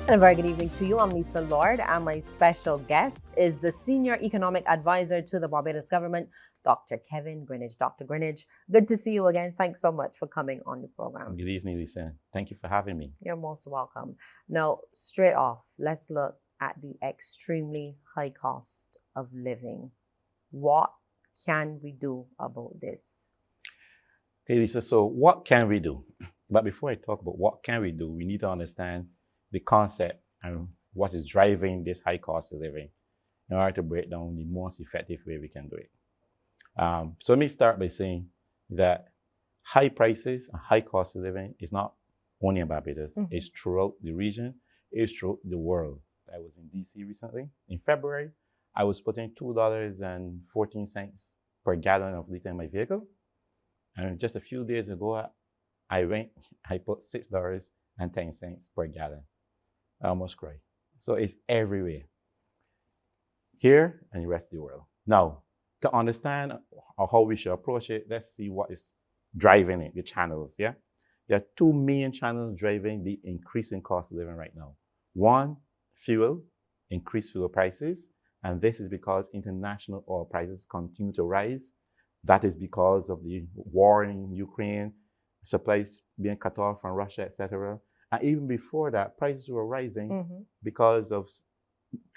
And a very good evening to you. I'm Lisa Lorde, and my special guest is the Senior Economic Advisor to the Barbados government, Dr. Kevin Greenidge. Dr. Greenidge, good to see you again. Thanks so much for coming on the program. Good evening, Lisa. Thank you for having me. You're most welcome. Now, straight off, let's look at the extremely high cost of living. What can we do about this? Okay, Lisa, so what can we do? But before I talk about what can we do, we need to understand the concept and what is driving this high cost of living in order to break down the most effective way we can do it. So let me start by saying that high prices and high cost of living is not only in Barbados, it's throughout the region, it's throughout the world. I was in DC recently. In February, I was putting $2.14 per gallon of liter in my vehicle. And just a few days ago, I put $6.10 per gallon. I almost cried. So it's everywhere, here and the rest of the world. Now, to understand how we should approach it, let's see what is driving it, the channels, yeah? There are two main channels driving the increasing cost of living right now. One, fuel, increased fuel prices, and this is because international oil prices continue to rise. That is because of the war in Ukraine, supplies being cut off from Russia, etc. And even before that, prices were rising because of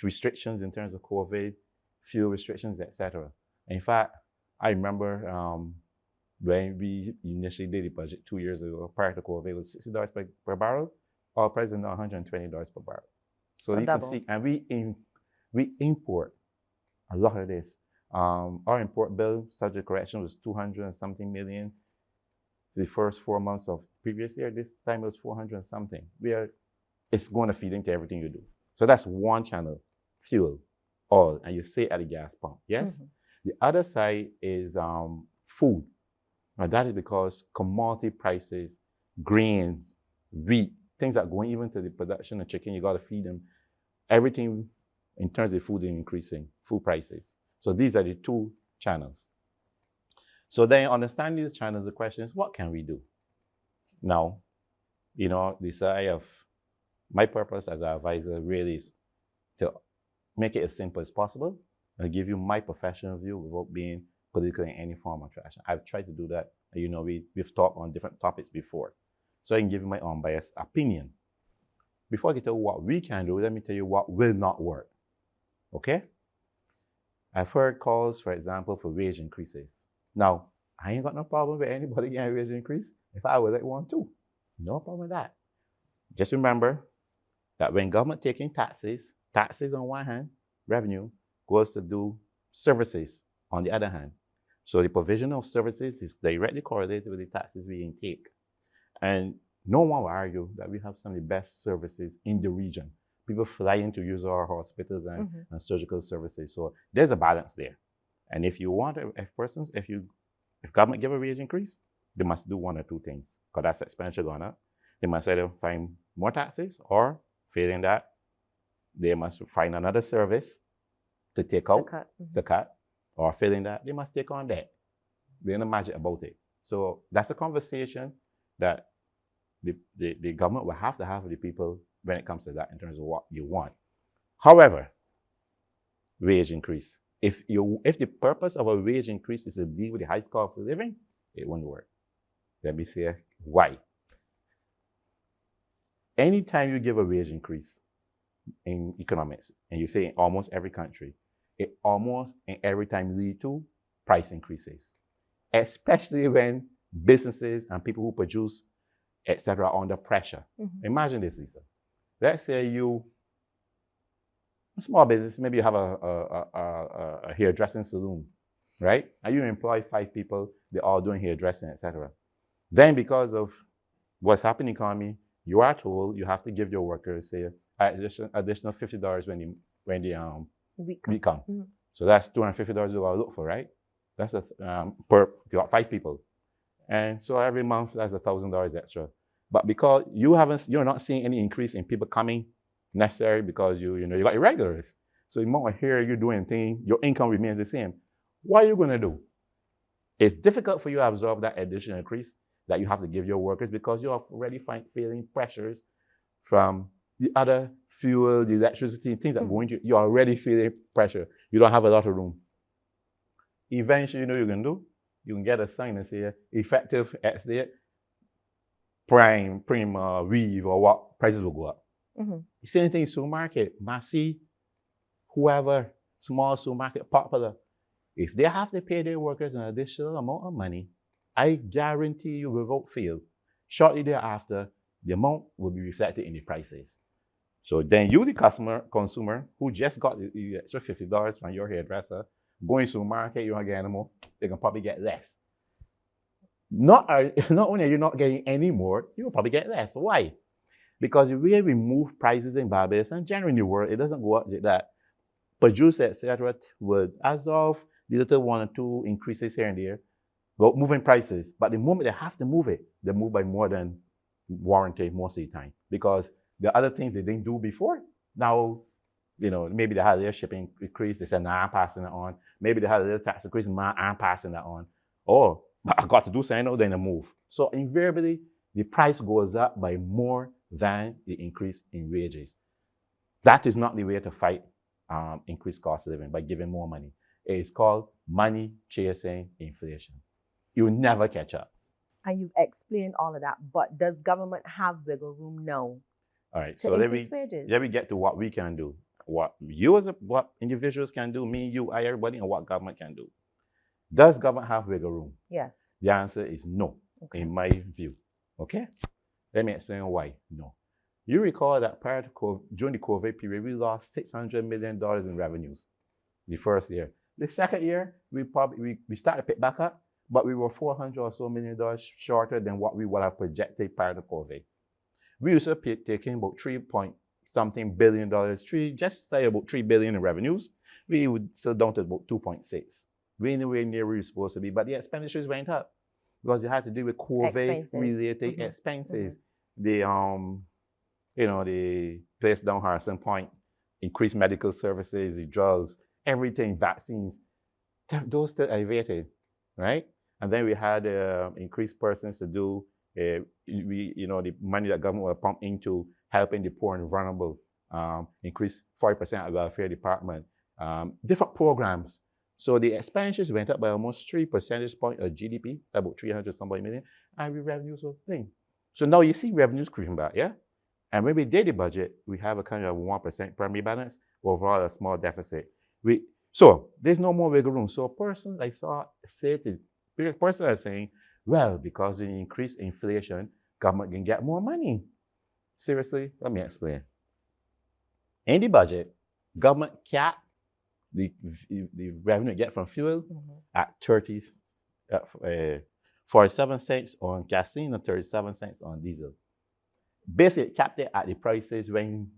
restrictions in terms of COVID, fuel restrictions, etc. In fact, I remember when we initially did the budget 2 years ago, prior to COVID, it was $60 per barrel. Oil prices are now $120 per barrel. So you double. can see, and we import a lot of this. Our import bill, subject correction, was 200 and something million. The first 4 months of previous year, this time it was 400 and something. It's going to feed into everything you do. So that's one channel, fuel, oil, and you say at the gas pump, yes? The other side is food. Now that is because commodity prices, grains, wheat, things that go even to the production of chicken, you got to feed them. Everything in terms of food is increasing, food prices. So these are the two channels. So then understanding these channels, the question is, what can we do? Now, Lisa, my purpose as an advisor really is to make it as simple as possible and give you my professional view without being political in any form or fashion. I've tried to do that. We've talked on different topics before. So I can give you my unbiased opinion. Before I get to what we can do, let me tell you what will not work, okay? I've heard calls, for example, for wage increases. Now, I ain't got no problem with anybody getting a wage increase. If I would like one too, no problem with that. Just remember that when government taking taxes on one hand, revenue goes to do services on the other hand. So the provision of services is directly correlated with the taxes we intake. And no one will argue that we have some of the best services in the region. People fly in to use our hospitals and surgical services. So there's a balance there. And if government give a wage increase, they must do one or two things, because that's expenditure going up. They must either find more taxes, or failing that, they must find another service to take out, the cut, or failing that, they must take on that. There's no magic about it. So that's a conversation that the government will have to have with the people when it comes to that in terms of what you want. However, wage increase. If the purpose of a wage increase is to deal with the high cost of living, it won't work. Let me say why. Anytime you give a wage increase in economics, and you say in almost every country, it almost and every time lead to price increases, especially when businesses and people who produce, etc., are under pressure. Imagine this, Lisa. Let's say a small business, maybe you have a hairdressing salon, right? And you employ 5 people, they're all doing hairdressing, etc. Then because of what's happening in the economy, you are told you have to give your workers, say, additional $50 when the week come. So that's $250 you gotta look for, right? That's you got 5 people. And so every month that's $1,000 extra. But because you're not seeing any increase in people coming necessary, because you got irregulars. So the moment here you're doing things, your income remains the same. What are you gonna do? It's difficult for you to absorb that additional increase that you have to give your workers, because you're already feeling pressures from the other fuel, the electricity, things that go into, you're already feeling pressure. You don't have a lot of room. Eventually, you know what you can do? You can get a sign and say, effective X date, prime, weave, or what, prices will go up. Same thing in supermarket. Massy, whoever, small supermarket, popular. If they have to pay their workers an additional amount of money, I guarantee you without fail, shortly thereafter, the amount will be reflected in the prices. So then you, the consumer, who just got the extra $50 from your hairdresser, going to the market, you don't get any more, they can probably get less. Not only are you not getting any more, you will probably get less. Why? Because the way we move prices in Barbados and generally in the world, it doesn't go up like that. Producers, etc., would, as of the little 1 or 2 increases here and there, go moving prices. But the moment they have to move it, they move by more than warranted most of the time. Because the other things they didn't do before, now, you know, maybe they had their shipping increase, they said, nah, I'm passing it on. Maybe they had a little tax increase, nah, I'm passing that on. Or, but I got to do something, then I move. So invariably, the price goes up by more than the increase in wages. That is not the way to fight increased cost of living, by giving more money. It is called money chasing inflation. You'll never catch up. And you've explained all of that, but does government have wiggle room now? All right, to so increase wages? Let me get to what we can do. What you as what individuals can do, me, you, I, everybody, and what government can do. Does government have wiggle room? Yes. The answer is no, in my view. Okay? Let me explain why no. You recall that prior to COVID, during the COVID period, we lost $600 million in revenues the first year. The second year, we started to pick back up, but we were $400 or so million shorter than what we would have projected prior to COVID. We used to be taking about $3-point-something billion, just say about $3 billion in revenues. We would still down to about 2.6. We're anywhere near where we were supposed to be, but the expenditures went up because you had to deal with COVID-related expenses. They placed down Harrison Point, increased medical services, the drugs, everything, vaccines. Those still elevated, right? And then we had increased persons to do the money that government will pump into helping the poor and vulnerable, increased 40% of the welfare department, different programs. So the expenditures went up by almost 3 percentage points of GDP, about 300-something million, and the revenues was the thing. So now you see revenues creeping back, yeah? And when we did the budget, we have a kind of 1% primary balance, overall a small deficit. So there's no more wiggle room. So persons I saw say the person is saying, well, because of the increased inflation, government can get more money. Seriously, let me explain. In the budget, government capped the revenue you get from fuel at 47 cents on gasoline and 37 cents on diesel. Basically, it capped it at the prices when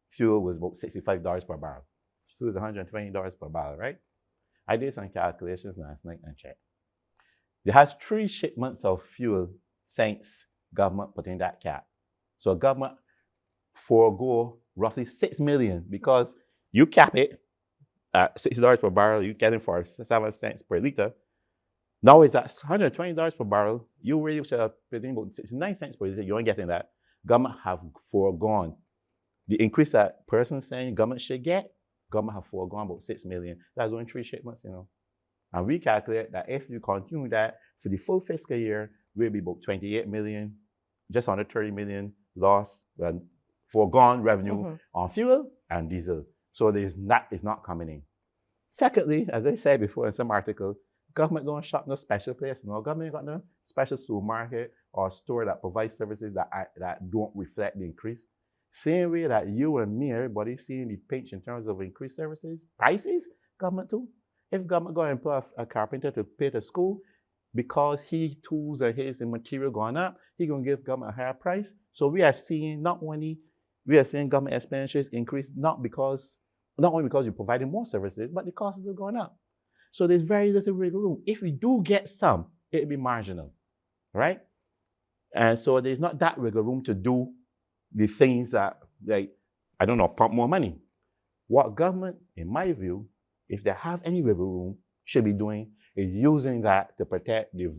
fuel was about $65 per barrel. Fuel was $120 per barrel, right? I did some calculations last night and checked. They have 3 shipments of fuel since government put in that cap. So government forego roughly 6 million because you cap it at $60 per barrel, you get it for 7 cents per liter. Now it's at $120 per barrel. You really should have put in about 69 cents per liter. You aren't getting that. Government have foregone the increase that person saying government should get. Government have foregone about 6 million. That's only 3 shipments, And we calculate that if you continue that for the full fiscal year, we'll be about 28 million, just under 30 million loss, foregone revenue on fuel and diesel. So it's not coming in. Secondly, as I said before in some article, government don't shop no special place. Government got no special supermarket or store that provides services that don't reflect the increase. Same way that you and me, everybody seeing the pinch in terms of increased services, prices, government too. If government go and put a carpenter to pay the school, because his tools and his material going up, he gonna give government a higher price. So we are seeing government expenditures increase not only because you're providing more services, but the costs are going up. So there's very little wiggle room. If we do get some, it'll be marginal, right? And so there's not that wiggle room to do the things that, pump more money. What government, in my view, if they have any wiggle room, should be doing is using that to protect the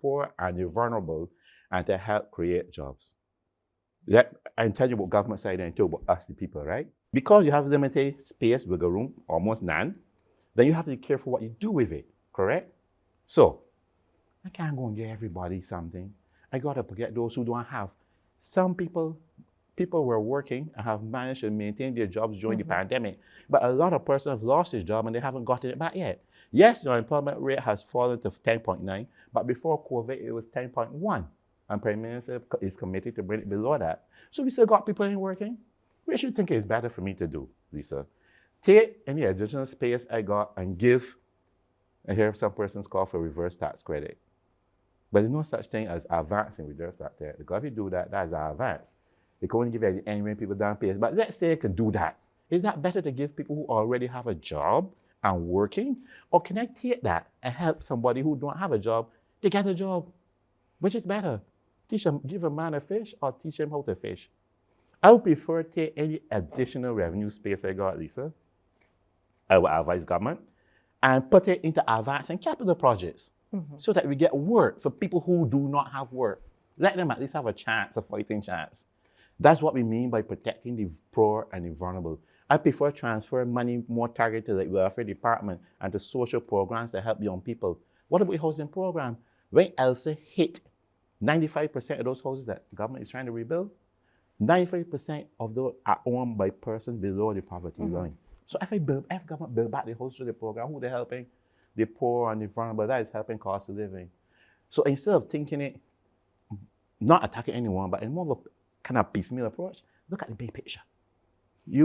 poor and the vulnerable and to help create jobs. I tell you about government side and talk about us, the people, right? Because you have limited space, wiggle room, almost none, then you have to be careful what you do with it, correct? So, I can't go and give everybody something. I gotta forget those who don't have. Some people were working and have managed to maintain their jobs during the pandemic, but a lot of persons have lost their job and they haven't gotten it back yet. Yes, the unemployment rate has fallen to 10.9, but before COVID, it was 10.1. And Prime Minister is committed to bring it below that. So we still got people in working. Which you think is better for me to do, Lisa? Take any additional space I got and give, I hear some persons call for reverse tax credit. But there's no such thing as advancing reverse tax credit. Because if you do that, that's an advance. They can only give it anyway people down pay. But let's say you can do that. Is that better to give people who already have a job and working? Or can I take that and help somebody who don't have a job to get a job? Which is better? Teach them, give a man a fish or teach him how to fish? I would prefer to take any additional revenue space I got, Lisa. I would advise government and put it into advancing capital projects so that we get work for people who do not have work. Let them at least have a chance, a fighting chance. That's what we mean by protecting the poor and the vulnerable. I prefer transfer money more targeted to the welfare department and to social programs that help young people. What about the housing program? When Elsa hit 95% of those houses that the government is trying to rebuild, 95% of those are owned by persons below the poverty line. So if government build back the houses through the program, who they're helping? The poor and the vulnerable. That is helping cost of living. So instead of thinking it, not attacking anyone, but in more of a kind of piecemeal approach, look at the big picture.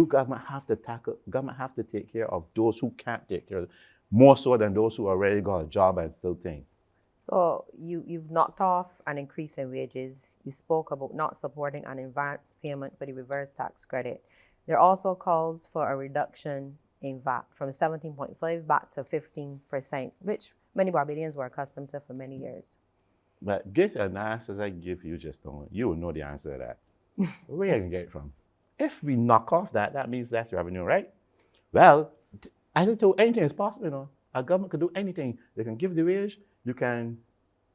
Government have to take care of those who can't take care of it, more so than those who already got a job and still think. So you've knocked off an increase in wages. You spoke about not supporting an advance payment for the reverse tax credit. There are also calls for a reduction in VAT from 17.5 back to 15%, which many Barbadians were accustomed to for many years. But guess an answer I give you just now, you will know the answer to that. Where are you going to get it from? If we knock off that, that means that's revenue, right? Well, as I told, anything is possible, you know. A government can do anything. They can give the wage. You can,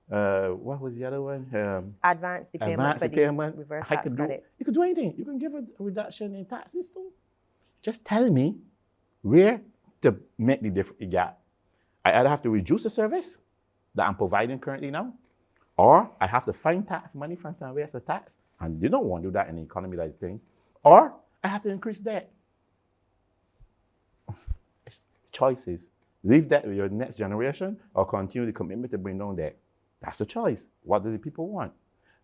what was the other one? Advance the payment for the reverse tax credit. You could do anything. You can give a reduction in taxes too. Just tell me where to make the gap. I either have to reduce the service that I'm providing currently now, or I have to find tax money from somewhere as a tax, and you don't want to do that in an economy like thing, or I have to increase debt. It's choices. Leave that with your next generation or continue the commitment to bring down debt. That's a choice. What do the people want?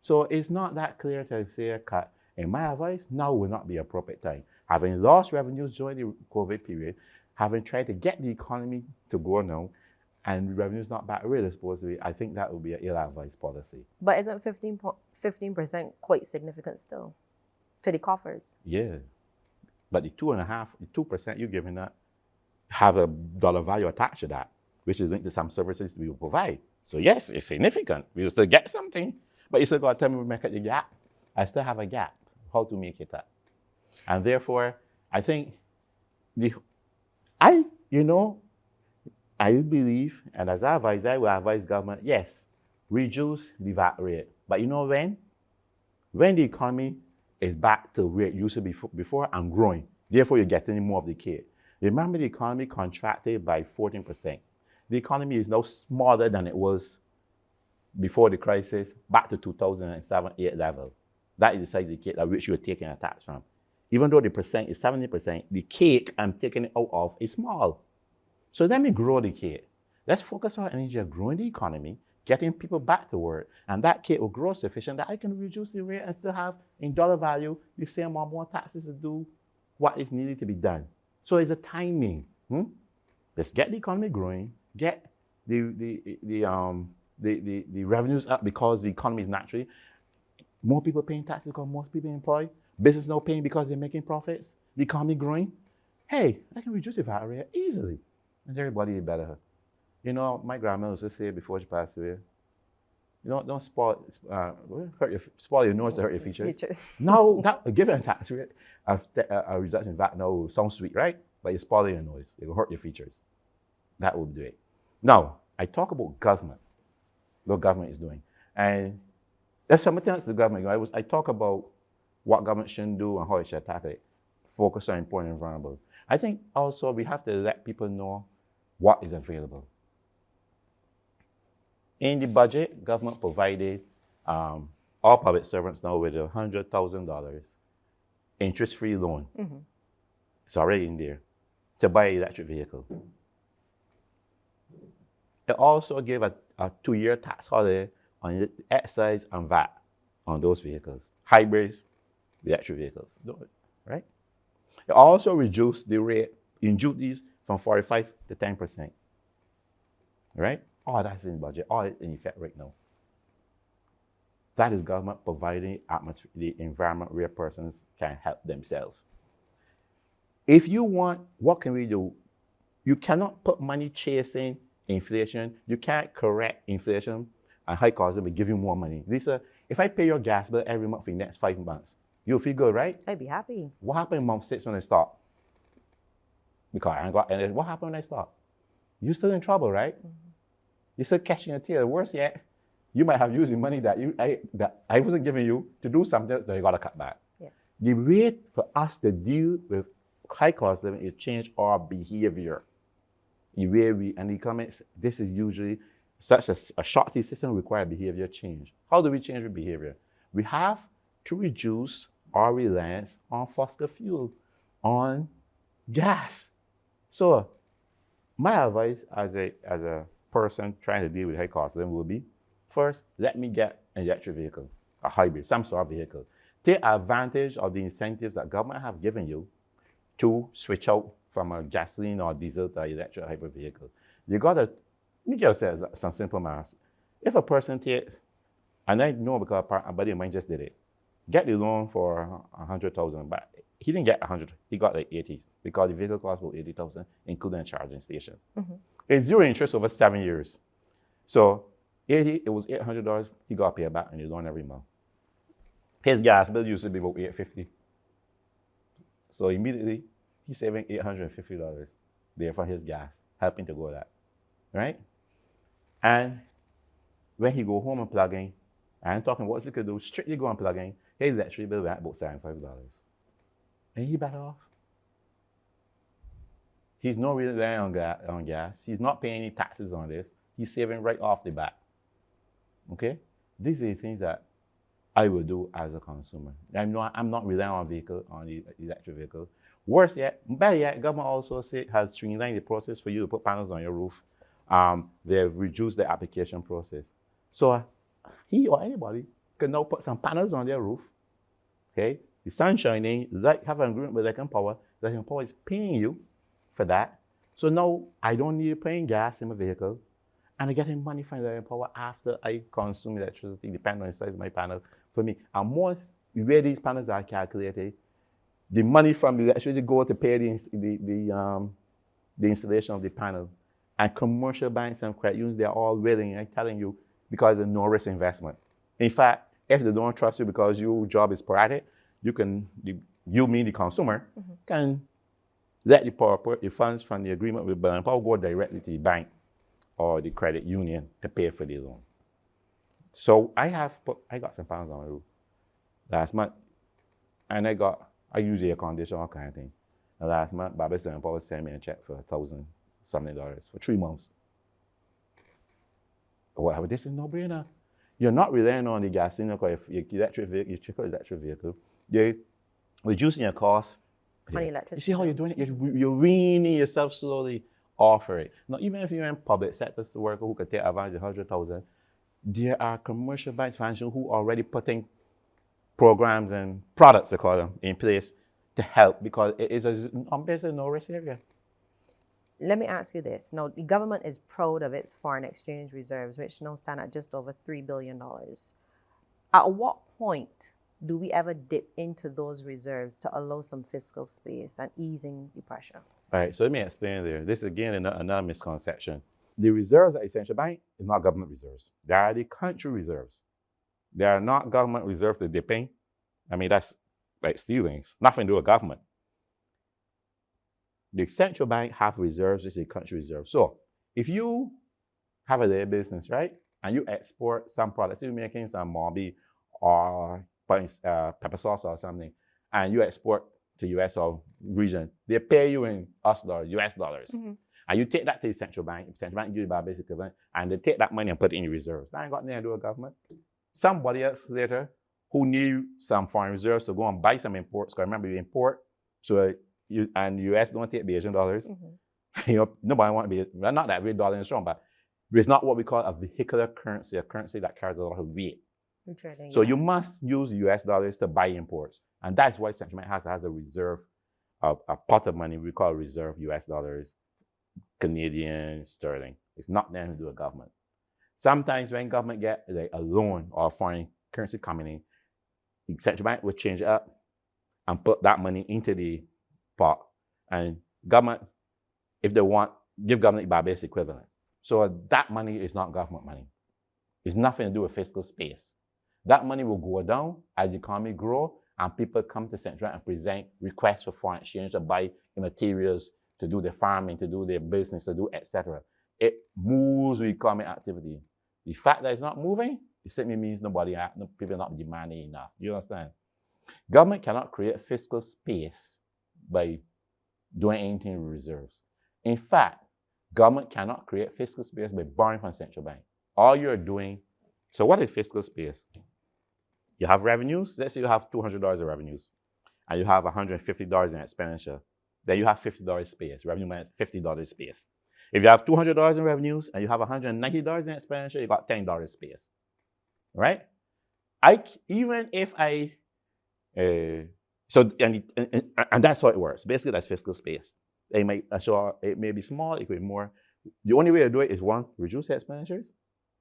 So it's not that clear to say a cut. In my advice, now will not be appropriate time. Having lost revenues during the COVID period, having tried to get the economy to grow now, and revenues not back where they're supposed to be, I think that would be an ill-advised policy. But isn't 15% quite significant still to the coffers? Yeah. But the 2% you're giving that have a dollar value attached to that, which is linked to some services we will provide. So yes, it's significant. We will still get something, but you still got to tell me we make it the gap. I still have a gap. How to make it up? And therefore, I think I believe, and as I will advise government, yes, reduce the VAT rate. But you know when? When the economy is back to where it used to be before and growing. Therefore, you're getting more of the cake. Remember, the economy contracted by 14%. The economy is now smaller than it was before the crisis, back to 2007-8 level. That is the size of the cake at which you're taking a tax from. Even though the percent is 70%, the cake I'm taking it out of is small. So let me grow the cake. Let's focus our energy on growing the economy, getting people back to work, and that cake will grow sufficient that I can reduce the rate and still have, in dollar value, the same or more taxes to do what is needed to be done. So it's a timing. Let's get the economy growing, get the revenues up because the economy is naturally more people paying taxes because most people employed. Business no paying because they're making profits. The economy growing. Hey, I can reduce the VAT rate easily, and everybody is better. You know, my grandma used to say before she passed away, don't spoil your nose to hurt your features. Now, given a tax rate, a reduction in VAT now sounds sweet, right? But you're spoiling your nose. It will hurt your features. That will do it. Now, I talk about government, what government is doing. And there's something else the government, I talk about what government shouldn't do and how it should tackle it. Focus on important and vulnerable. I think also we have to let people know what is available. In the budget, government provided all public servants now with $100,000 interest-free loan. Mm-hmm. It's already in there to buy an electric vehicle. It also gave a 2-year tax holiday on the excise and VAT on those vehicles, hybrids, electric vehicles, right? It also reduced the rate in duties from 45 to 10%, right? All that's in the budget, all is in effect right now. That is government providing atmosphere, the environment where persons can help themselves. If you want, what can we do? You cannot put money chasing inflation. You can't correct inflation and high costs and give you more money. Lisa, if I pay your gas bill every month for the next 5 months, you'll feel good, right? I'd be happy. What happened in month 6 when I stop? Because I ain't got any. What happened when I stop? You're still in trouble, right? Mm-hmm. You're still catching a tail. Worse yet, you might have used the money that I wasn't giving you to do something that you got to cut back. Yeah. The way for us to deal with high cost living is change our behavior. The way we, and the comments, this is usually such a short system requires behavior change. How do we change our behavior? We have to reduce our reliance on fossil fuel, on gas. So my advice as a person trying to deal with high cost living will be, first, let me get an electric vehicle, a hybrid, some sort of vehicle. Take advantage of the incentives that government have given you to switch out from a gasoline or diesel to an electric hybrid vehicle. You gotta, make yourself some simple math. If a person takes, and I know because a buddy of mine just did it, get the loan for $100,000, but he didn't get 100, he got like 80 because the vehicle cost about 80,000, including a charging station. Mm-hmm. It's zero interest over 7 years. So 80, it was $800, he got paid back on the loan every month. His gas bill used to be about $850. So immediately, he's saving $850 there for his gas, helping to go that, right? And when he go home and plug in, I'm talking what he could do, strictly go and plug in, his electric bill went about $75. And he better off. He's not really relying on gas. He's not paying any taxes on this. He's saving right off the bat. Okay? These are the things that I will do as a consumer. I'm not relying on the electric vehicle. Worse yet, better yet, government also has streamlined the process for you to put panels on your roof. They've reduced the application process. So he or anybody can now put some panels on their roof. Okay? The sun shining, have an agreement with Lake Power. Lake Power is paying you for that. So now I don't need paying gas in my vehicle. And I'm getting money from Lake Power after I consume electricity, depending on the size of my panel for me. And once where these panels are calculated, the money from the electricity go to pay the installation of the panel. And commercial banks and credit unions, they're all willing, I'm telling you, because it's a no-risk investment. In fact, if they don't trust you because your job is sporadic, you mean the consumer, mm-hmm. can let the funds from the agreement with Lake Power go directly to the bank or the credit union to pay for the loan. So I got some panels on my roof last month, and I use air conditioner, all kind of thing. And last month, Barbados and Power sent me a check for $1,000 something for 3 months. Well, this is no brainer. You're not relying on the gasoline or your electric vehicle. You're reducing your costs. On electricity. You see how you're doing it? You're weaning yourself slowly off it. Now, even if you're in public sector worker who could take advantage of 100,000, there are commercial banks who are already putting programs and products, they call them, in place to help because it is a no-risk area. Let me ask you this. Now, the government is proud of its foreign exchange reserves, which now stand at just over $3 billion. At what point do we ever dip into those reserves to allow some fiscal space and easing the pressure? All right, so let me explain there. This is, again, another misconception. The reserves at the central bank is not government reserves. They are the country reserves. They are not government reserves to dip in. I mean, that's like stealing. Nothing to do with government. The central bank have reserves, which is country reserves. So if you have a little business, right, and you export some products, you're making some mobby or pepper sauce or something, and you export to US or region, they pay you in US dollars. And you take that to the central bank give you Barbados equivalent, and they take that money and put it in your reserves. That ain't got nothing to do with government. Somebody else later who need some foreign reserves to go and buy some imports, because remember you import, so US don't take Bayesian dollars. Nobody want to be, well, not that we're dollar and strong, but it's not what we call a vehicular currency, a currency that carries a lot of weight. So you must use US dollars to buy imports. And that's why central bank has a reserve, a pot of money we call reserve US dollars, Canadian, sterling. It's not nothing to do with government. Sometimes when government get like a loan or a foreign currency coming in, the central bank will change it up and put that money into the pot. And government, if they want, give government the Barbados equivalent. So that money is not government money. It's nothing to do with fiscal space. That money will go down as the economy grows and people come to central bank and present requests for foreign exchange to buy the materials, to do their farming, to do their business, to do etc. It moves with economic activity. The fact that it's not moving, it simply means people are not demanding enough. Do you understand? Government cannot create fiscal space by doing anything with reserves. In fact, government cannot create fiscal space by borrowing from central bank. All you're doing, so what is fiscal space? You have revenues. Let's say you have $200 of revenues, and you have $150 in expenditure. Then you have $50 space. Revenue minus $50 space. If you have $200 in revenues and you have $190 in expenditure, you got $10 space, right? And that's how it works. Basically, that's fiscal space. It may be small, it could be more. The only way to do it is one, reduce expenditures.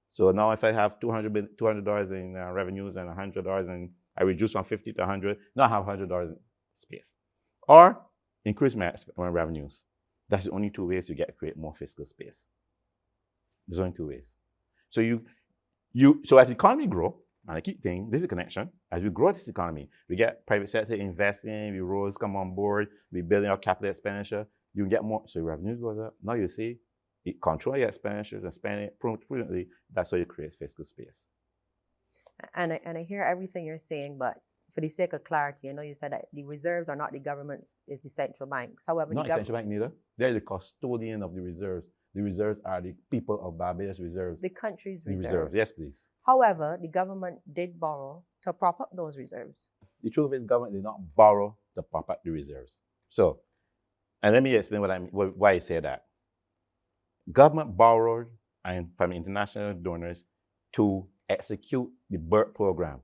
So now if I have $200 in revenues and $100 and I reduce from 50 to 100, now I have $100 in space. Or increase my revenues. That's the only two ways you create more fiscal space. There's only two ways. So so as the economy grow, and I keep saying this is a connection. As we grow this economy, we get private sector investing, we roads come on board, we building our capital expenditure, you get more. So your revenue goes up. Now you see, you control your expenditures and spend it prudently. That's how you create fiscal space. And I hear everything you're saying, but for the sake of clarity, I know you said that the reserves are not the government's, it's the central banks. However, not the central bank neither. They're the custodian of the reserves. The reserves are the people of Barbados reserves. The country's the reserves. Yes, please. However, the government did borrow to prop up those reserves. The truth is, government did not borrow to prop up the reserves. So, and let me explain why I say that. Government borrowed from international donors to execute the BERT program.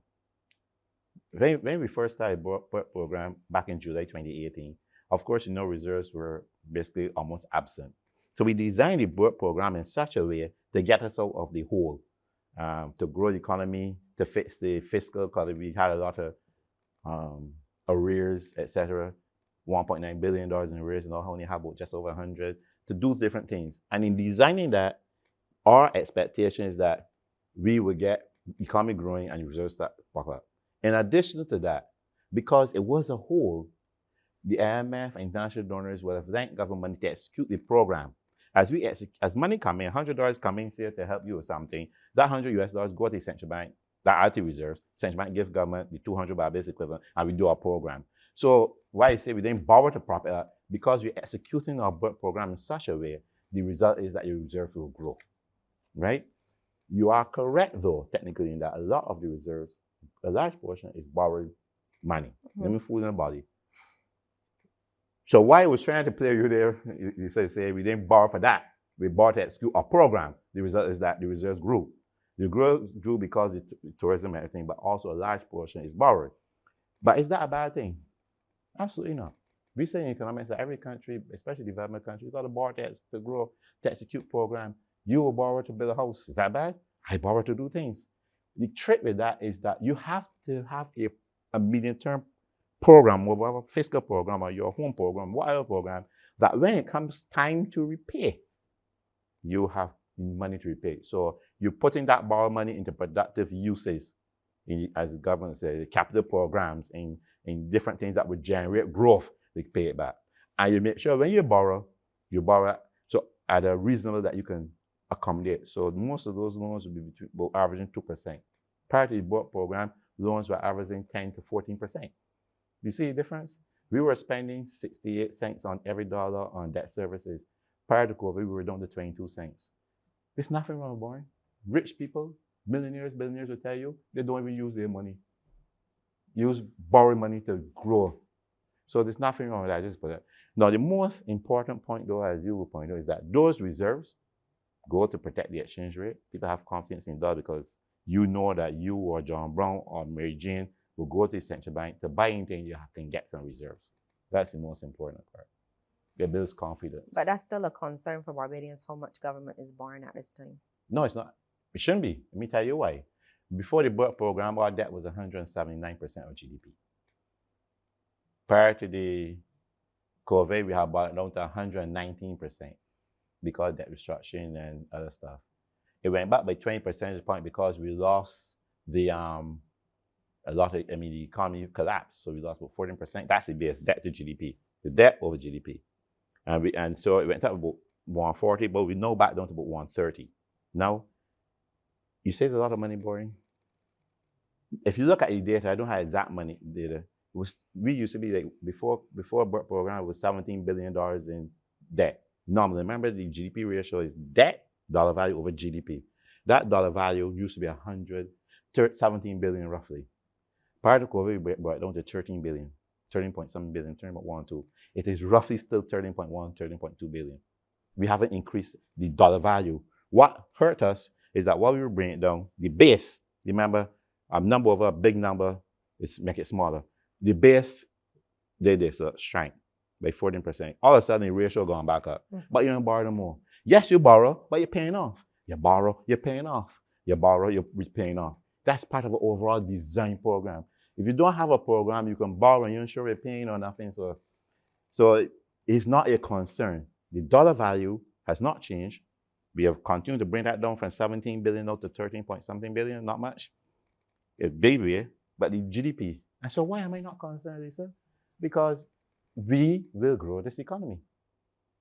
When we first started the BERT program back in July 2018, of course, reserves were basically almost absent. So we designed the BERT program in such a way to get us out of the hole, to grow the economy, to fix the fiscal, because we had a lot of arrears, etc. $1.9 billion in arrears, and now only have about just over 100, to do different things. And in designing that, our expectation is that we would get economy growing and reserves start to pop up. In addition to that, because it was a hole, the IMF and international donors would have lent government money to execute the program. As money come in, $100 coming here to help you with something, that $100 go to the central bank, that RT reserves, central bank give government the 200 Barbados equivalent, and we do our program. So why I say we didn't borrow to prop it up, because we're executing our program in such a way, the result is that your reserves will grow, right? You are correct, though, technically, in that a lot of the reserves, a large portion is borrowed money. Let me fool nobody. So why I was trying to play you there, you say we didn't borrow for that. We borrowed to execute our program. The result is that the reserves grew. The growth grew because of tourism and everything, but also a large portion is borrowed. But is that a bad thing? Absolutely not. We say in economics that every country, especially development countries, got to borrow to grow, to execute program. You will borrow to build a house. Is that bad? I borrow to do things. The trick with that is that you have to have a medium-term program, whatever fiscal program or your home program, whatever program, that when it comes time to repay, you have money to repay. So you're putting that borrowed money into productive uses, as the government says, capital programs in different things that would generate growth to pay it back. And you make sure when you borrow so at a reasonable that you can accommodate. So most of those loans will be averaging 2%. Prior to the BERT program, loans were averaging 10 to 14%. You see the difference? We were spending 68 cents on every dollar on debt services. Prior to COVID, we were down to 22 cents. There's nothing wrong with borrowing. Rich people, millionaires, billionaires will tell you they don't even use their money. Use borrowing money to grow. So there's nothing wrong with that. Just put it. Now, the most important point, though, as you will point out, is that those reserves go to protect the exchange rate. People have confidence in that because you know that you or John Brown or Mary Jane will go to the central bank to buy anything you can get some reserves. That's the most important part. It builds confidence. But that's still a concern for Barbadians, how much government is borrowing at this time. No, it's not. It shouldn't be. Let me tell you why. Before the BERT program, our debt was 179% of GDP. Prior to the COVID, we had brought it down to 119% because of debt restructuring and other stuff. It went back by 20 percentage points because we lost the the economy collapsed. So we lost about 14%. That's the base, debt to GDP, the debt over GDP. And so it went up about 140, but we know back down to about 130. Now, you say it's a lot of money borrowing. If you look at the data, I don't have exact money data. We used to be like, before BERT program, it was $17 billion in debt. Normally, remember the GDP ratio is debt, dollar value over GDP. That dollar value used to be 17 billion roughly. Prior to COVID, we brought it down to 13 billion, 13.7 billion, 13.12. It is roughly still 13.1, 13.2 billion. We haven't increased the dollar value. What hurt us is that while we were bringing it down, the base, remember, a number over a big number, make it smaller. The base, shrank by 14%. All of a sudden, the ratio going back up. But you don't borrow no more. Yes, you borrow, but you're paying off. You borrow, you're paying off. You borrow, you're paying off. That's part of an overall design program. If you don't have a program, you can borrow and you're not sure you're paying or nothing. So it's not a concern. The dollar value has not changed. We have continued to bring that down from 17 billion out to 13 point something billion, not much. It's big way, but the GDP. And so why am I not concerned, Lisa? Because we will grow this economy.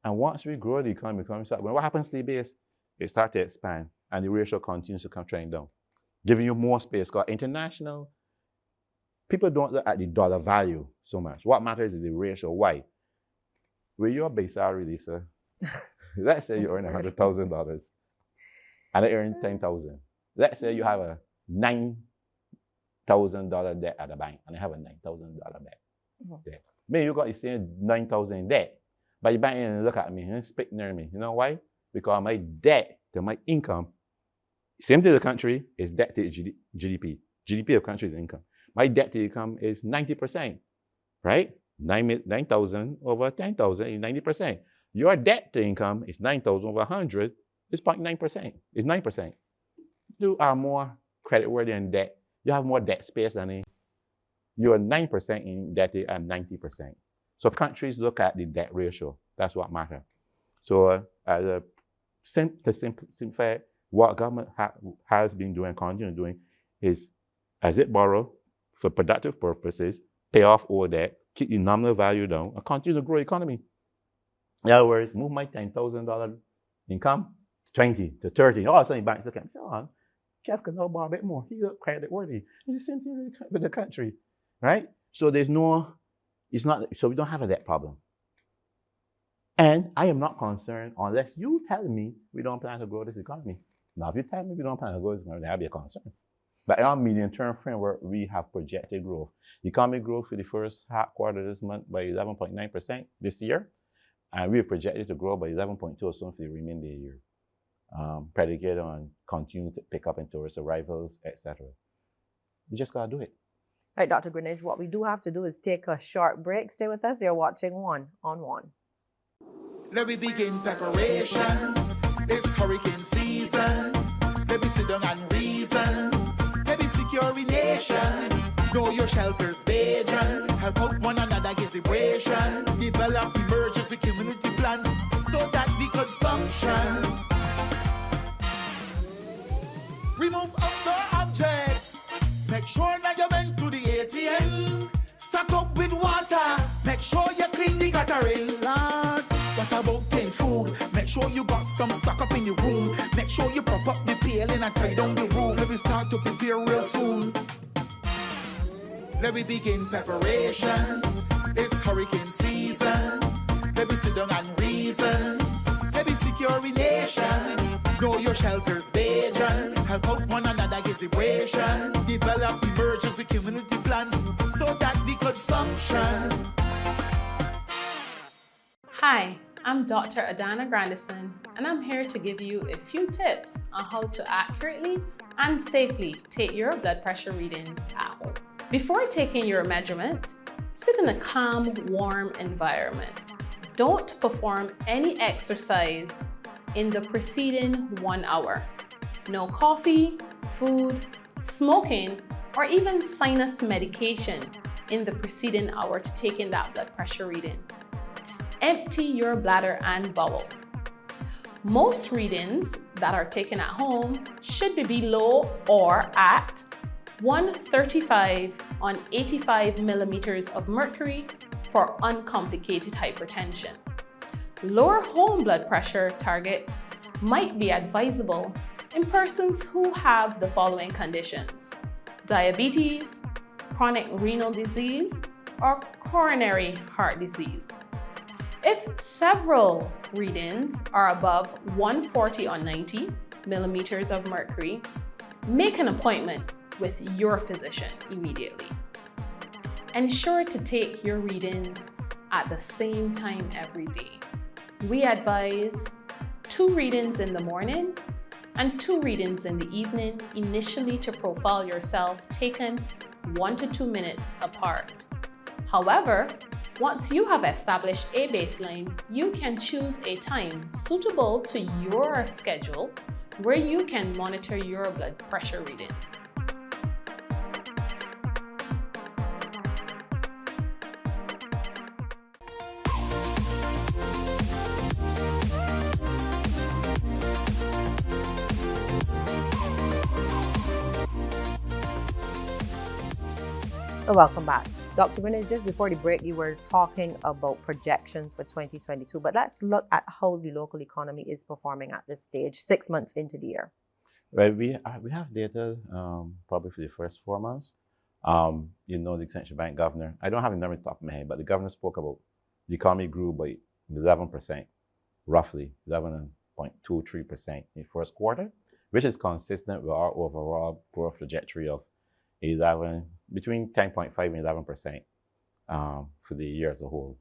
And once we grow the economy starts, what happens to the base? It starts to expand and the ratio continues to come trending down, giving you more space. Because international, people don't look at the dollar value so much. What matters is the ratio. Why? With your base salary, Lisa, let's say you earn $100,000 and I earn $10,000. Let's say you have a $9,000 debt at the bank and I have a $9,000 debt. Maybe you got the same $9,000 in debt, but the bank ain't look at me and speak near me. You know why? Because my debt to my income, same to the country, is debt to GDP. GDP of country is income. My debt to income is 90%, right? 9,000 over 10,000 is 90%. Your debt to income is 9,000 over 100 is 0.9%. It's 9%. You are more creditworthy in debt. You have more debt space than me. You are 9% in debt and 90%. So countries look at the debt ratio. That's what matters. So to simplify, what government has been doing and continue doing is, as it borrow for productive purposes, pay off all debt, keep the nominal value down, and continue to grow the economy. In other words, move my $10,000 income to 20, to 30. All of a sudden, banks look at me and say, oh, Kev can now borrow a bit more. He look credit worthy. It's the same thing with the country, right? So we don't have a debt problem. And I am not concerned unless you tell me we don't plan to grow this economy. Now, if you tell me we don't plan to grow this economy, that'll be a concern. But in our medium-term framework, we have projected growth. Economic growth for the first quarter this month by 11.9% this year. And we have projected to grow by 11.2% or so for the remainder of the year, predicated on continuing to pick up in tourist arrivals, etc. We just got to do it. All right, Dr. Greenidge, what we do have to do is take a short break. Stay with us. You're watching One on One. Let me begin preparations. It's hurricane season. Let me sit down and reason. Let me secure a nation. Know your shelters, Bajan. Help out one another, is vibration. Develop emergency community plans so that we could function. Remove outdoor objects. Make sure that you went to the ATM. Stock up with water. Make sure you clean the guttering. Lord, what about clean food? Make sure you got some stock up in your room. Make sure you prop up the paling and tie down the roof. Let me start to prepare real soon. Let me begin preparations. It's hurricane season. Let me sit down and reason. Let me secure a nation. Know your shelters, Bajan. Help out one another is equation. Develop emergency community plans so that we could function. Hi, I'm Dr. Adana Grandison, and I'm here to give you a few tips on how to accurately and safely take your blood pressure readings at home. Before taking your measurement, sit in a calm, warm environment. Don't perform any exercise in the preceding 1 hour. No coffee, food, smoking, or even sinus medication in the preceding hour to taking that blood pressure reading. Empty your bladder and bowel. Most readings that are taken at home should be below or at 135 on 85 millimeters of mercury for uncomplicated hypertension. Lower home blood pressure targets might be advisable in persons who have the following conditions: diabetes, chronic renal disease, or coronary heart disease. If several readings are above 140 on 90 millimeters of mercury, make an appointment with your physician immediately. Ensure to take your readings at the same time every day. We advise 2 readings in the morning and 2 readings in the evening, initially to profile yourself, taken 1 to 2 minutes apart. However, once you have established a baseline, you can choose a time suitable to your schedule where you can monitor your blood pressure readings. Welcome back. Dr. Greenidge, just before the break, you were talking about projections for 2022, but let's look at how the local economy is performing at this stage, 6 months into the year. Well, we have data probably for the first 4 months. The central bank governor, I don't have a number on top of my head, but the governor spoke about the economy grew by 11%, roughly 11.23% in the first quarter, which is consistent with our overall growth trajectory of between 10.5 and 11% for the year as a whole.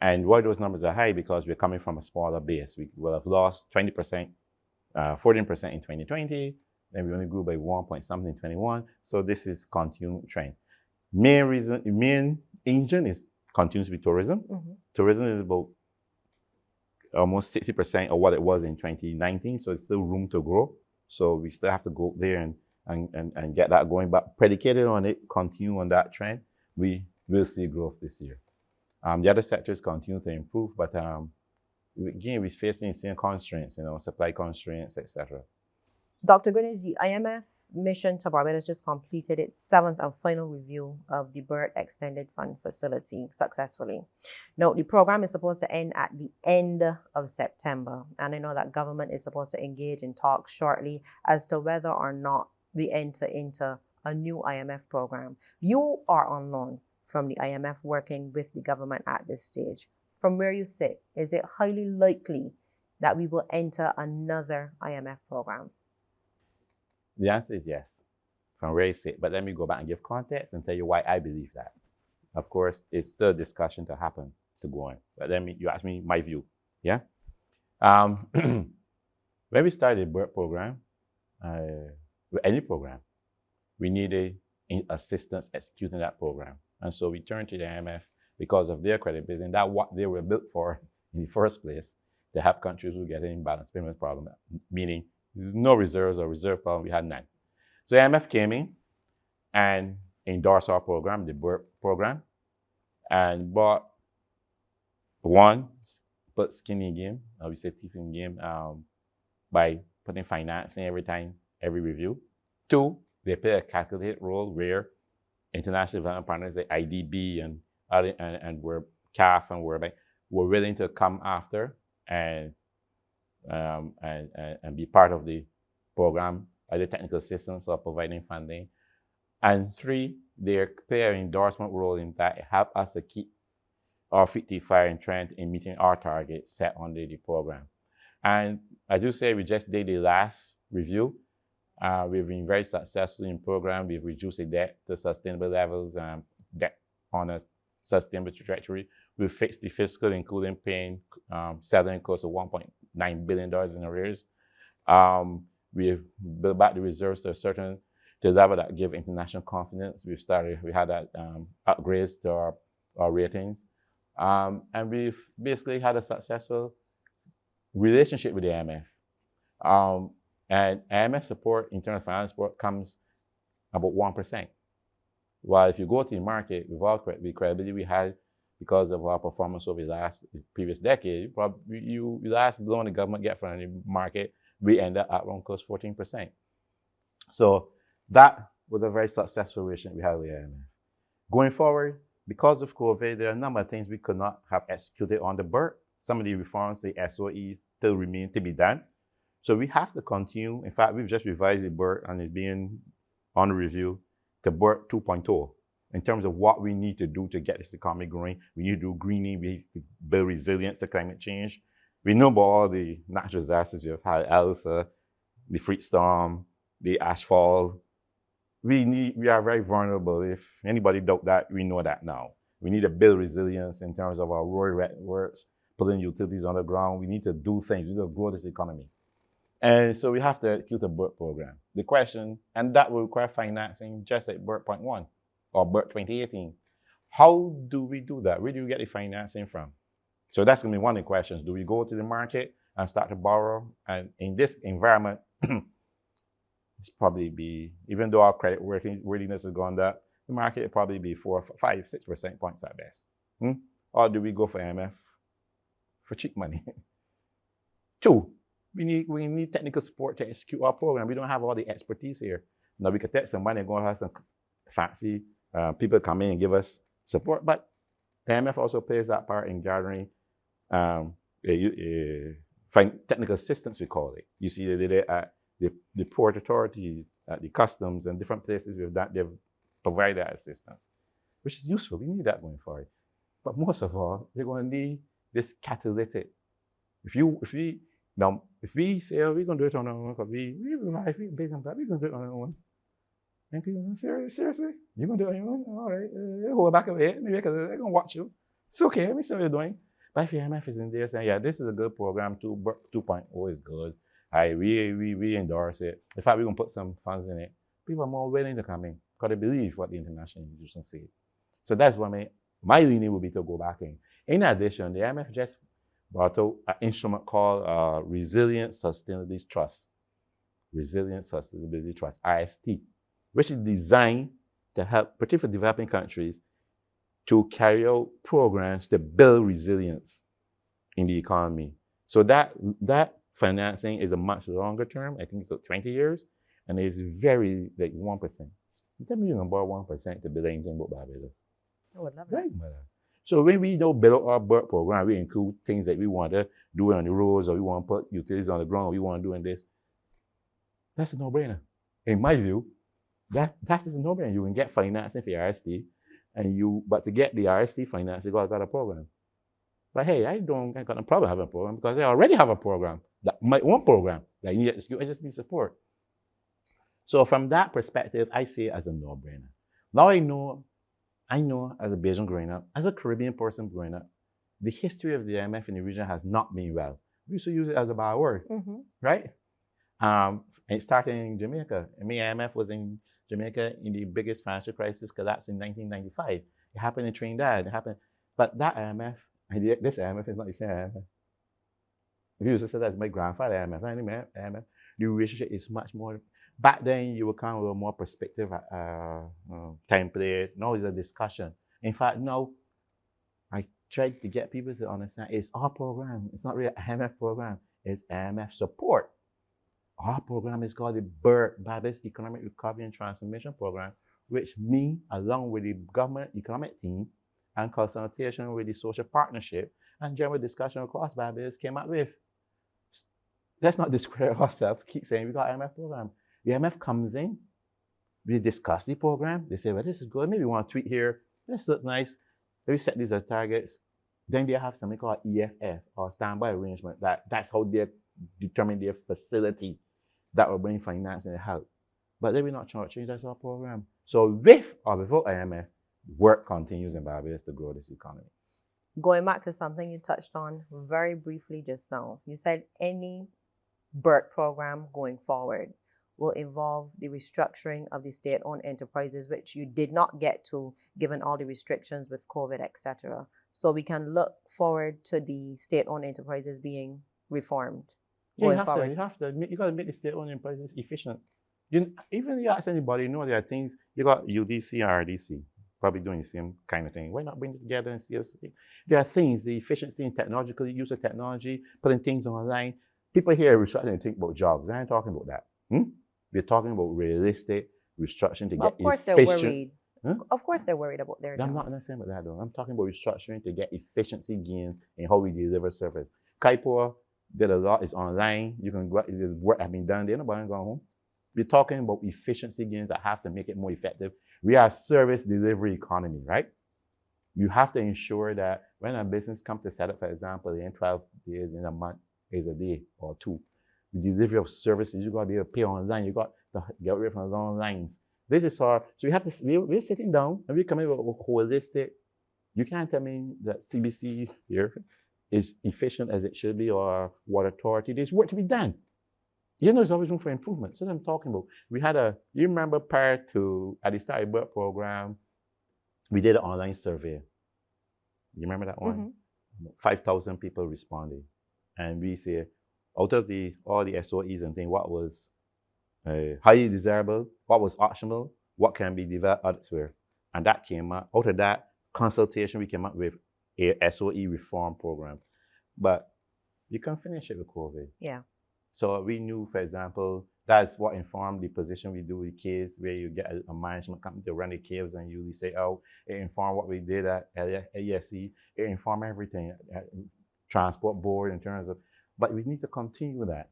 And why those numbers are high? Because we're coming from a smaller base. We will have lost 20%, 14% in 2020, then we only grew by 1 point something in 21. So this is continuing trend. Main engine continues to be tourism. Mm-hmm. Tourism is about almost 60% of what it was in 2019. So it's still room to grow. So we still have to go there and get that going, but predicated on it, continue on that trend, we will see growth this year. The other sectors continue to improve, but again, we're facing same constraints, supply constraints, etc. Dr. Greenidge, the IMF mission to Barbados just completed its 7th and final review of the BERT Extended Fund Facility successfully. Now, the program is supposed to end at the end of September, and I know that government is supposed to engage in talks shortly as to whether or not we enter into a new IMF program. You are on loan from the IMF working with the government at this stage. From where you sit, is it highly likely that we will enter another IMF program? The answer is yes, from where you sit. But let me go back and give context and tell you why I believe that. Of course, it's still a discussion to happen, to go on. But you ask me my view, yeah? When we started the BERT program, with any program, we needed assistance executing that program. And so we turned to the IMF because of their credibility, and that's what they were built for in the first place, to help countries who get an imbalanced payment problem, meaning there's no reserves or reserve problem, we had none. So the IMF came in and endorsed our program, the BERT program, and bought put skin in the game, we say teeth in the game, by putting financing every review. 2, they play a calculated role where international development partners like IDB and we're CAF and World Bank were willing to come after and be part of the program, either technical assistance or providing funding. And 3, they play an endorsement role in that it help us to keep our feet to the fire and trend in meeting our targets set under the program. And as you say, we just did the last review. We've been very successful in the program. We've reduced the debt to sustainable levels, debt on a sustainable trajectory. We've fixed the fiscal, including paying, settling close to $1.9 billion in arrears. We've built back the reserves to the level that give international confidence. We had that upgrades to our ratings. And we've basically had a successful relationship with the IMF. And IMF support, internal finance support, comes about 1%. While if you go to the market, with all the credibility we had because of our performance over the previous decade, you last loan the government get from the market, we end up at around close to 14%. So that was a very successful relationship we had with the IMF. Going forward, because of COVID, there are a number of things we could not have executed on the BERT. Some of the reforms, the SOEs, still remain to be done. So we have to continue. In fact, we've just revised the BERT and it's being on review to BERT 2.0 in terms of what we need to do to get this economy growing. We need to do greening, we need to build resilience to climate change. We know about all the natural disasters we have had, Elsa, the freak storm, the ashfall. We are very vulnerable. If anybody doubt that, we know that now. We need to build resilience in terms of our road networks, putting utilities on the ground. We need to do things. We need to grow this economy. And so we have to execute a BERT program. The question, and that will require financing just like BERT 0.1 or BERT 2018. How do we do that? Where do we get the financing from? So that's going to be one of the questions. Do we go to the market and start to borrow? And in this environment, it's probably be, even though our credit worthiness has gone up, the market will probably be 4, 5, 6% points at best. Or do we go for IMF for cheap money? 2, we need technical support to execute our program. We don't have all the expertise here. Now we could take some money and go and have some fancy people come in and give us support, but the IMF also plays that part in gathering technical assistance, we call it. You see, they did it at the Port Authority, at the customs, and different places they've provided that assistance, which is useful. We need that going forward. But most of all, they're going to need this catalytic. If we say, oh, we're going to do it on our own, because we're going to do it on our own. And people say, seriously? You're going to do it on your own? All right, hold back a bit, maybe because they're going to watch you. It's okay, let me see what you're doing. But if the IMF is in there saying, yeah, this is a good program, 2.0 is good, we endorse it. In fact, we're going to put some funds in it. People are more willing to come in because they believe what the international institutions say. So that's what my leaning would be to go back in. In addition, the IMF just brought out an instrument called Resilient Sustainability Trust. Resilient Sustainability Trust, RST, which is designed to help, particularly developing countries, to carry out programs to build resilience in the economy. So that financing is a much longer term. I think it's like 20 years, and it's very, like 1%. Tell me you're going to borrow 1% to build anything about Barbados. I would love that. Right, mother. So when we don't build our BERT program, we include things that we want to do on the roads, or we want to put utilities on the ground, or we want to do in this. That's a no-brainer. In my view, that is a no-brainer. You can get financing for your RST, but to get the RST financing, you got a program. But hey, I got no problem having a program because I already have a program, my own program that you need to execute. I just need support. So from that perspective, I see it as a no-brainer. Now I know as a Bajan growing up, as a Caribbean person growing up, the history of the IMF in the region has not been well. We used to use it as a bad word, right? And it started in Jamaica. IMF was in Jamaica in the biggest financial crisis collapse in 1995. It happened in Trinidad. But that IMF, this IMF is not the same IMF. If you used to say that's my grandfather IMF, not anymore IMF. The relationship is much more. Back then, you would come with a more perspective template. Now it's a discussion. In fact, now I tried to get people to understand it's our program. It's not really an IMF program. It's IMF support. Our program is called the BERT, Barbados Economic Recovery and Transformation Program, which me, along with the government economic team and consultation with the social partnership and general discussion across Barbados came up with. Let's not discredit ourselves, keep saying we got IMF program. The IMF comes in, we discuss the program. They say, well, this is good. Maybe we want to tweak here. This looks nice. Maybe set these as targets. Then they have something called EFF, or standby arrangement. That's how they determine their facility that will bring financing and help. But they will not change that our program. So with or without IMF, work continues in Barbados to grow this economy. Going back to something you touched on very briefly just now, you said any BERT program going forward will involve the restructuring of the state-owned enterprises, which you did not get to given all the restrictions with COVID, etc. So we can look forward to the state-owned enterprises being reformed going forward. You got to make the state-owned enterprises efficient. Even if you ask anybody, there are things, you got UDC and RDC, probably doing the same kind of thing. Why not bring it together and see us? There are things, the efficiency in technological use of technology, putting things online. People here are restructuring and think about jobs. I ain't talking about that. We're talking about realistic restructuring to get efficient. Of course they're worried. Of course they're worried about their job. I'm not saying about that though. I'm talking about restructuring to get efficiency gains in how we deliver service. Kaipua did a lot. It's online. You can go. The work has been done. There, nobody going home. We're talking about efficiency gains that have to make it more effective. We are a service delivery economy, right? You have to ensure that when a business comes to set up, for example, in 12 days, in a month, is a day or two. The delivery of services, you got to be able to pay online. You got to get away from the long lines. This is our, so we have to, we're sitting down and we're coming with a holistic. You can't tell me that CBC here is efficient as it should be, or Water Authority. There's work to be done. There's always room for improvement. So I'm talking about. We had you remember prior to, at the start of the program, we did an online survey. You remember that one? 5,000 people responded. And we say, out of all the SOEs and things, what was highly desirable, what was optional, what can be developed elsewhere. And that came up. Out of that consultation, we came up with a SOE reform program. But you can't finish it with COVID. Yeah. So we knew, for example, that's what informed the position we do with caves, where you get a management company to run the caves and you say, oh, it informed what we did at ASC. It informed everything, transport board in terms of, but we need to continue that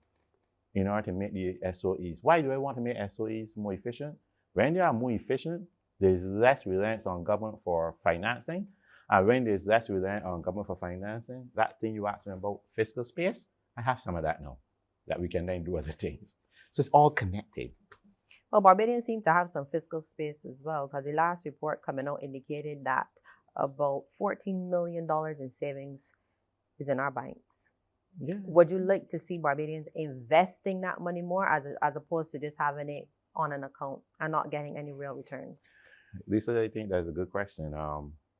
in order to make the SOEs. Why do I want to make SOEs more efficient? When they are more efficient, there's less reliance on government for financing. And when there's less reliance on government for financing, that thing you asked me about fiscal space, I have some of that now, that we can then do other things. So it's all connected. Well, Barbadians seem to have some fiscal space as well, because the last report coming out indicated that about $14 million in savings is in our banks. Yeah. Would you like to see Barbadians investing that money more as opposed to just having it on an account and not getting any real returns? Lisa, I think that's a good question.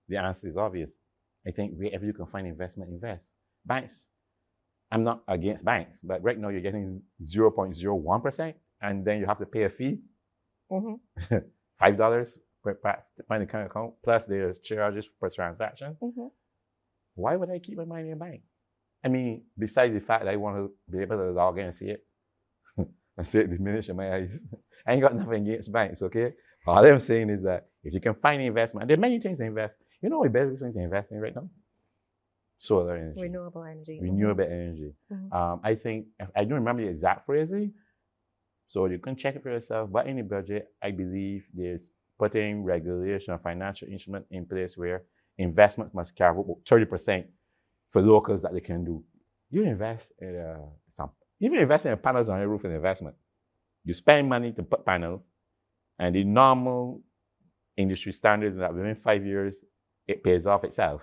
The answer is obvious. I think wherever you can find investment, invest. Banks, I'm not against banks, but right now you're getting 0.01%, and then you have to pay a fee, $5 per find a current account, plus their charges per transaction. Why would I keep my money in a bank? I mean, besides the fact that I want to be able to log in and see it, and see it diminish in my eyes, I ain't got nothing against banks, okay? All I'm saying is that if you can find investment, and there are many things to invest. You know what the best thing to invest in right now? Solar energy. Renewable energy. Renewable energy. I think, I don't remember the exact phrasing, so you can check it for yourself, but in the budget, I believe there's putting regulation of financial instrument in place where investment must carry about 30% for locals that they can do. You invest in even investing in panels on your roof is an investment. You spend money to put panels, and the normal industry standards is that within 5 years, it pays off itself.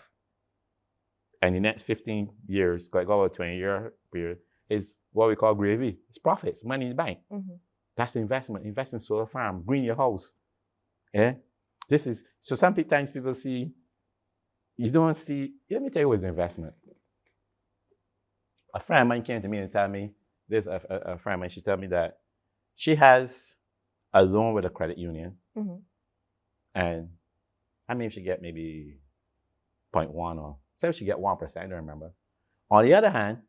And the next 15 years, go over a 20-year period, is what we call gravy. It's profits, money in the bank. That's investment. Invest in solar farm, green your house. Yeah? This is, so sometimes people see, you don't see, let me tell you what's investment. A friend of mine came to me and told me, there's a friend of mine, she told me that she has a loan with a credit union. And I mean, she get maybe 0.1 or, say she get 1%, I don't remember. On the other hand,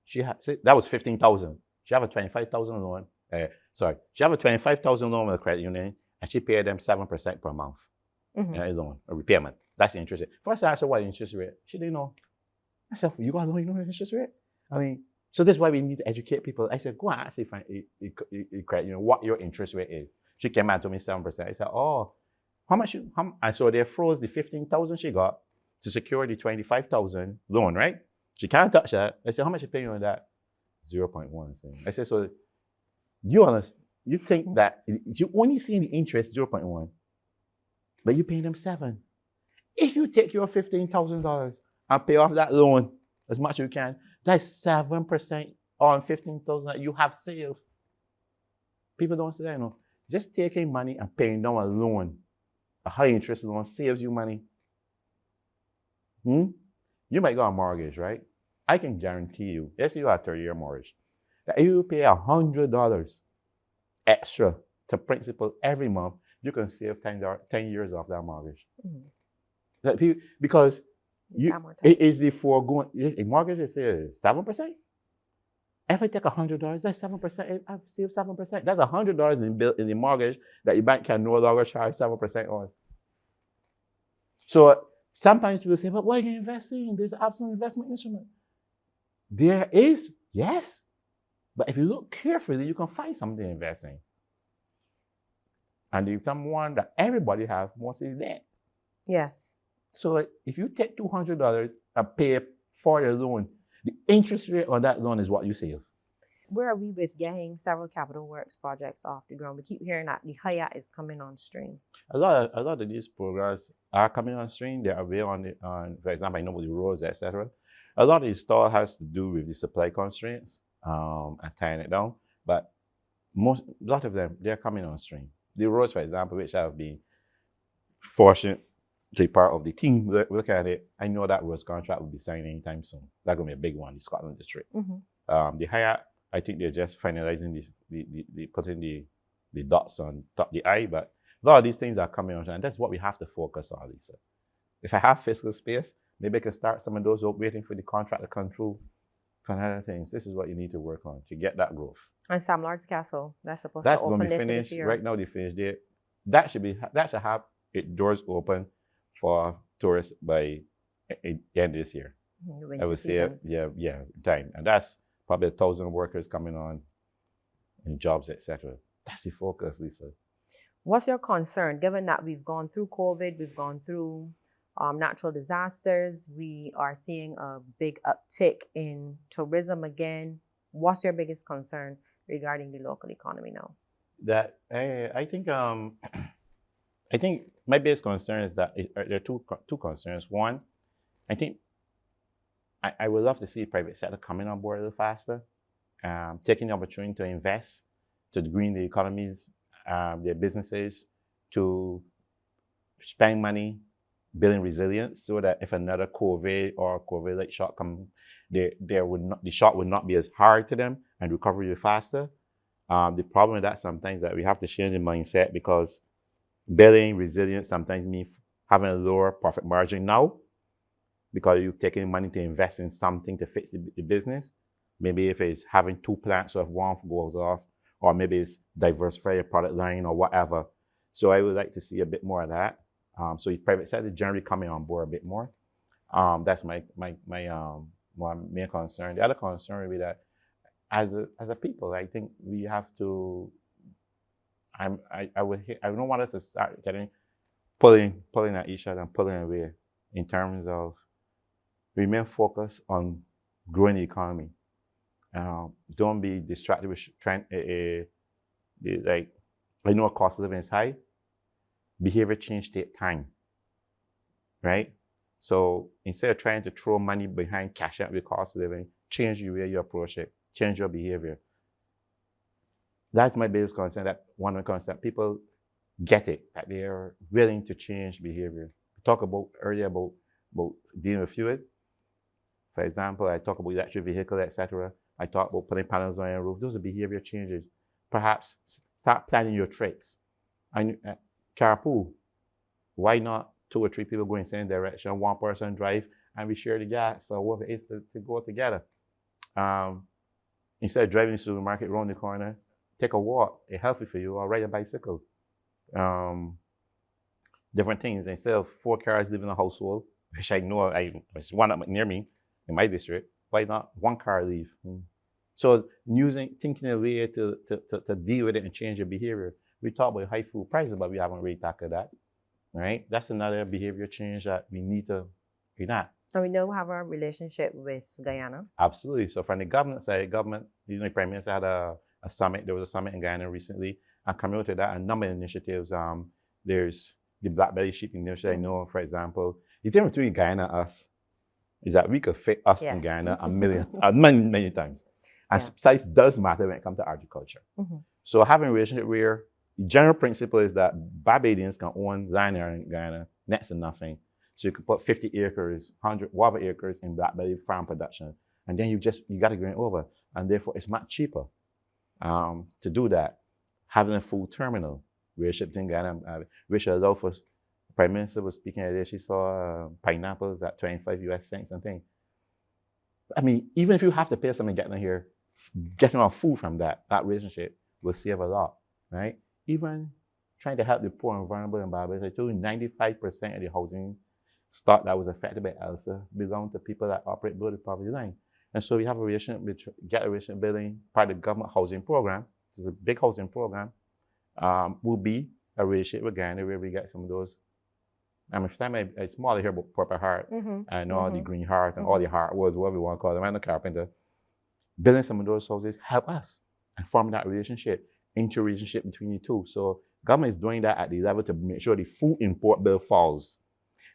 she had, that was 15,000. She have a 25,000 loan. She have a 25,000 loan with a credit union, and she paid them 7% per month. A loan, a repayment. That's the interest rate. First I asked her what the interest rate. She didn't know. I said, you got a loan, you know the interest rate? I mean, so that's why we need to educate people. I said, go and ask if a credit union what your interest rate is. She came and told me 7%. I said, oh, how much? And so they froze the 15,000 she got to secure the 25,000 loan, right? She can't touch that. I said, how much you paying on that? 0.1. I said, so you think that you only see the interest 0.1, but you paying them 7. If you take your $15,000 and pay off that loan as much as you can, that's 7% on 15,000 that you have saved. People don't say that, you know. Just taking money and paying down a loan, a high interest loan, saves you money. You might got a mortgage, right? I can guarantee you, let's say you have a 30-year mortgage, that if you pay $100 extra to principal every month, you can save 10 years off that mortgage. Because it is the foregoing, a mortgage is 7%. If I take $100, that's 7%. I've saved 7%. That's $100 in the mortgage that your bank can no longer charge 7% on. So sometimes people say, but why are you investing? There's an absolute investment instrument. There is, yes. But if you look carefully, you can find something to invest in. And the someone that everybody has most is debt. Yes. So if you take $200 and pay for your loan, the interest rate on that loan is what you save. Where are we with getting several capital works projects off the ground? We keep hearing that the Hyatt is coming on stream. A lot of these programs are coming on stream. They are available on, for example, I know the roads, etc. A lot of the stuff has to do with the supply constraints and tying it down. But a lot of them, they're coming on stream. The roads, for example, which I've been fortunate to be part of the team, look at it, I know that roads contract will be signed anytime soon. That's going to be a big one, the Scotland District. The Hyatt, I think they're just finalizing putting the dots on top the I, but a lot of these things are coming on, and that's what we have to focus on, Lisa. If I have fiscal space, maybe I can start some of those waiting for the contract to come through for other things. This is what you need to work on to get that growth. And Sam Lorde's Castle, that's supposed to open going to be finished right now. They finished it. That should have its doors open for tourists by the end of this year. I would say, time, and that's probably 1,000 workers coming on in jobs, etc. That's the focus, Lisa. What's your concern, given that we've gone through COVID, we've gone through natural disasters, we are seeing a big uptick in tourism again? What's your biggest concern regarding the local economy now? That I think my biggest concern is that there are two concerns. One, I think I would love to see the private sector coming on board a little faster, taking the opportunity to invest, to green the economies, their businesses, to spend money building resilience, so that if another COVID or COVID-like shock comes, the shock would not be as hard to them and recovery faster. The problem with that sometimes that we have to change the mindset, because building resilience sometimes means having a lower profit margin now, because you're taking money to invest in something to fix the business. Maybe if it's having 2 plants, so if one goes off, or maybe it's diversify your product line or whatever. So I would like to see a bit more of that. So the private sector generally coming on board a bit more. That's my main concern. The other concern would be that as a people, I think we have to. I don't want us to start pulling at each other and pulling away, in terms of remain focused on growing the economy. Don't be distracted with trying like, I know cost of living is high. Behavior change takes time, right? So instead of trying to throw money behind cash out with cost of living, change the way you approach it, change your behavior. That's my biggest concern, that one of the concerns, that people get it, that they are willing to change behavior. We talked about earlier about dealing with fuel. For example, I talk about electric vehicle, etc. I talk about putting panels on your roof. Those are behavior changes. Perhaps start planning your trips. And carpool. Why not 2 or 3 people go in the same direction, one person drive, and we share the gas, or whatever it is to go together. Instead of driving to the supermarket around the corner, take a walk. It's healthy for you, or ride a bicycle. Different things. Instead of 4 cars living in a household, which I know there's one up near me in my district, why not 1 car leave? So thinking a way to deal with it and change your behavior. We talk about high food prices, but we haven't really tackled that, right? That's another behavior change that we need to enact. So we know we have our relationship with Guyana. Absolutely. So from the government side, the Prime Minister had a summit. There was a summit in Guyana recently, and coming out of that, a number of initiatives. There's the black belly sheep initiative. I know, for example, the difference between Guyana and us is that we could fit us in Guyana many times. And size does matter when it comes to agriculture. So having a relationship where the general principle is that Barbadians can own land in Guyana next to nothing. So you could put 50 acres, 100 whatever acres in blackberry farm production. And then you got to grain over. And therefore it's much cheaper to do that. Having a full terminal where shipped in Ghana, which allowed for, the Prime Minister was speaking today, she saw pineapples at 25 US cents and things. I mean, even if you have to pay something getting here, getting our food from that relationship will save a lot, right? Even trying to help the poor and vulnerable in Barbados, I told you 95% of the housing stock that was affected by ELSA belonged to people that operate below the poverty line. And so we have a relationship, get a relationship building, part of the government housing program. This is a big housing program. Will be a relationship with Ghana where we get some of those. I mean, for time it's smaller here, but Purple Heart and all the Green Heart and all the hardwoods, whatever you want to call them, and the carpenter. Building some of those houses help us and form that relationship, interrelationship between the two. So government is doing that at the level to make sure the food import bill falls,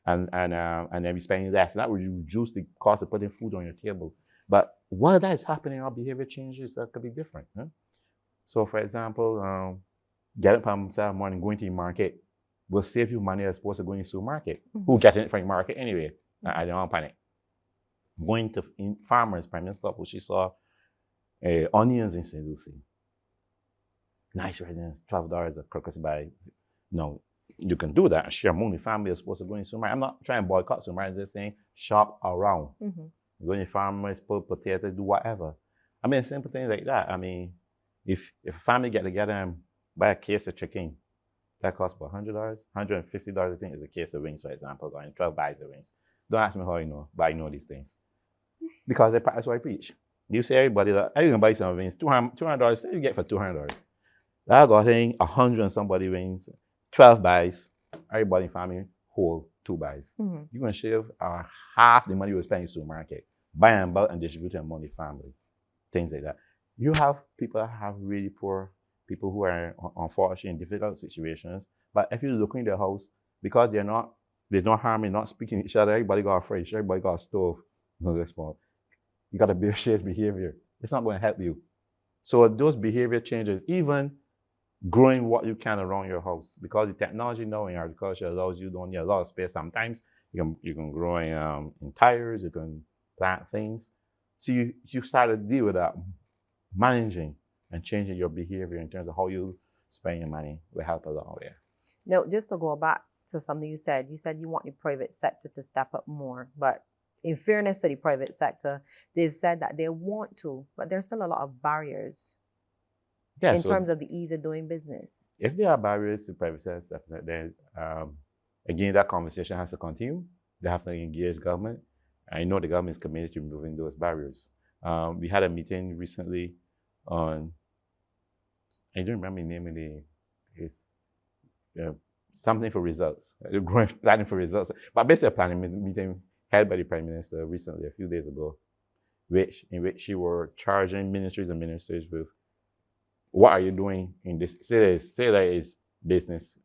and then we spending less. And that will reduce the cost of putting food on your table. But while that is happening, our behavior changes that could be different. Huh? So, for example, getting up on Saturday morning, going to the market will save you money as opposed to going to the supermarket. Who getting it from the market anyway? I don't panic. Going to farmers, Prime Minister, she saw onions in St. Lucie. Nice residence, $12 a crocus by. No, you can do that and share among the family as opposed to going to supermarket. I'm not trying to boycott supermarket, I'm just saying shop around. Go to farmers, pull potatoes, do whatever. I mean, simple things like that. I mean, if a family get together and buy a case of chicken, that costs about $100, $150, I think, is a case of wings, for example, or 12 bags of wings. Don't ask me how I know, but I know these things. Because that's what I preach. You say everybody that you can buy some wings, $200, say you get for $200. That got in 100 and somebody wings, 12 bags, everybody in family, whole 2 bags. You're going to shave half the money you would spend in the supermarket, buy and bulk and distribute them among the family, things like that. You have people that have really poor, people who are unfortunately in difficult situations, but if you look in their house, because there's no harming, not speaking to each other, everybody got a fridge, everybody got a stove, you got a behavior behavior. It's not going to help you. So those behavior changes, even growing what you can around your house, because the technology now in agriculture allows you, don't need a lot of space. Sometimes you can grow in tires, you can plant things. So you start to deal with that, managing and changing your behavior in terms of how you spend your money will help a lot there. Now, just to go back to something you said you want the private sector to step up more, but in fairness to the private sector, they've said that they want to, but there's still a lot of barriers in terms of the ease of doing business. If there are barriers to private sector, then again, that conversation has to continue. They have to engage government. I know the government is committed to removing those barriers. We had a meeting recently on, I don't remember the name of it's something for results, planning for results, but basically a planning meeting held by the Prime Minister recently, a few days ago, in which she were charging ministries and ministers with what are you doing in this, say that is business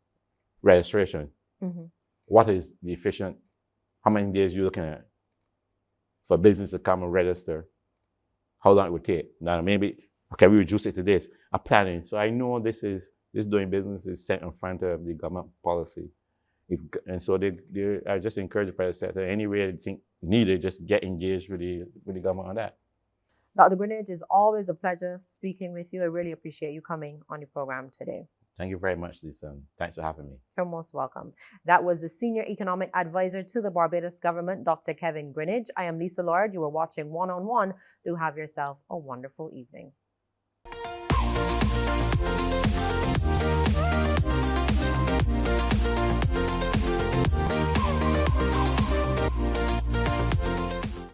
registration. What is the efficient, how many days you're looking at for business to come and register, how long it would take. Now maybe, okay, we reduce it to this, a planning. So I know this doing business is set in front of the government policy. And so I just encourage the private sector, any way they think needed, just get engaged with the government on that. Dr. Greenidge, it's always a pleasure speaking with you. I really appreciate you coming on the program today. Thank you very much, Lisa. Thanks for having me. You're most welcome. That was the Senior Economic Advisor to the Barbados Government, Dr. Kevin Greenidge. I am Lisa Lorde. You were watching One on One. Do have yourself a wonderful evening.